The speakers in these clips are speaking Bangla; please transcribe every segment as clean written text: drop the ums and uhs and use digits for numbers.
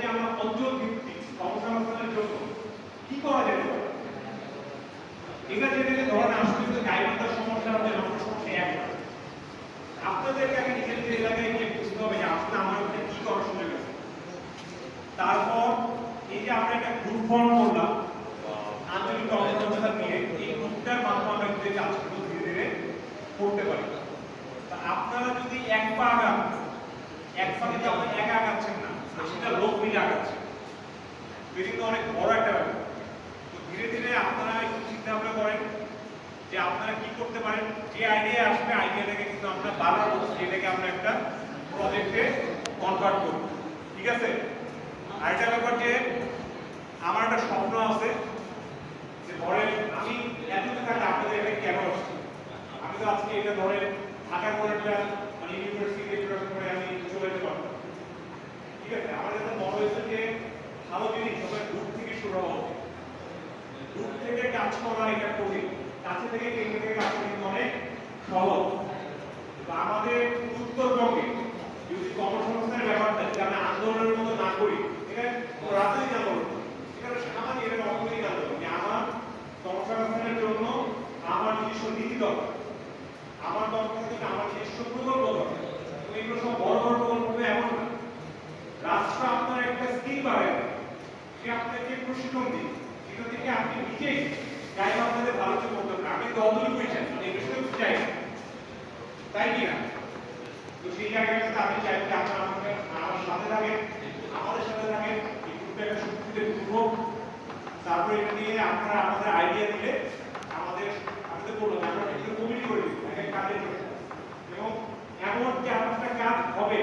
যে আমরা অঞ্চল ভিত্তিক কর্মসংস্থানের জন্য কি করা যেতে পারে, এটা জেনে ধরেন আসলে কিন্তু গাইবান্ধার সমস্যা আমাদের সমস্যা এক না। আপনাদেরকে আগে নিজের নিজের এলাকায় গিয়ে বুঝতে হবে যে আসলে আমার ওখানে কি করার সুযোগ আছে। তারপর এই যে আমরা একটা গ্রুপ ফর্ম করলাম আঞ্চলিক কর্মসংস্থান নিয়ে, এই গ্রুপটার মাধ্যমে আমরা কিন্তু কাজগুলো ধীরে ধীরে করতে পারি। তা আপনারা যদি এক পা আগান, এক পা কিন্তু আপনি একা আগাচ্ছেন না, সেটা লোক মিলে আগাচ্ছেন, এটা কিন্তু অনেক বড় একটা ব্যাপার। তো ধীরে ধীরে আপনারা একটু চিন্তা ভাবনা করেন যে আপনারা কি করতে পারেন। যে আইডিয়া আসবে আইডিয়াটাকে কিন্তু আমরা বাড়াবো, সেটাকে আমরা একটা প্রজেক্টে কনভার্ট করব, ঠিক আছে? আরেকটা ব্যাপার যে আমার একটা স্বপ্ন আছে যে ধরেন আমি এতদিন থাকলে আপনাদের এটা কেন আসছি, আমি তো আজকে এটা ধরেন ঢাকার কোনো একটা মানে ইউনিভার্সিটি করে আমি চলে যেতে পারতাম, ঠিক আছে? আমার যেটা মনে হয়েছে যে ভালো জিনিস সবাই দূর থেকে শুরু হওয়া উচিত। দূর থেকে কাজ করা এটা কঠিন, কাছে থেকে কেন্দ্র থেকে কাজ করা কিন্তু অনেক সহজ। আমাদের উত্তরবঙ্গে যদি কর্মসংস্থানের ব্যাপারটা যদি আমরা আন্দোলনের মতো না করি, এটা রাজনৈতিক আন্দোলন, এটা সামাজিক, এটা অর্থনৈতিক আন্দোলন যে আমার কর্মসংস্থানের জন্য আমার নিজস্ব নীতি দরকার, আমার দরকার থেকে আমার নিজস্ব প্রকল্প দরকার। এগুলো সব বড় বড় প্রকল্প এমন না। রাষ্ট্র আপনার একটা স্কিল বাড়ায়, সে আপনাকে প্রশিক্ষণ দিই, সেটা থেকে আপনি নিজেই গাইড আপনাদের ভালো কিছু করতে পারেন। আপনি যতটুকুই চান এই বিষয়ে চাই, তাই কি না? তো সেই জায়গাটাতে আমি চাই যে আপনারা আমার সাথে থাকেন, আমাদের সাথে থাকেন, এই গ্রুপটা একটা শক্তিতে গ্রুপ। তারপরে এটা নিয়ে আপনারা আমাদের আইডিয়া দিলে আমাদের বলুন, আমরা একটা কমিটি করে দিই এক কাজের জন্য, এবং এমন যে আপনার কাজ হবে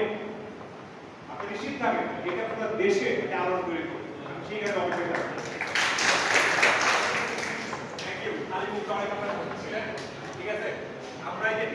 আপনি নিশ্চিত থাকেন এটা আপনার দেশে একটা আলোড়ন তৈরি করবে। সেই কাজে অপেক্ষা থাকবে। Thank you. আলিমুল অনেক কথা বলছিলেন, ঠিক আছে? আমরা এই যে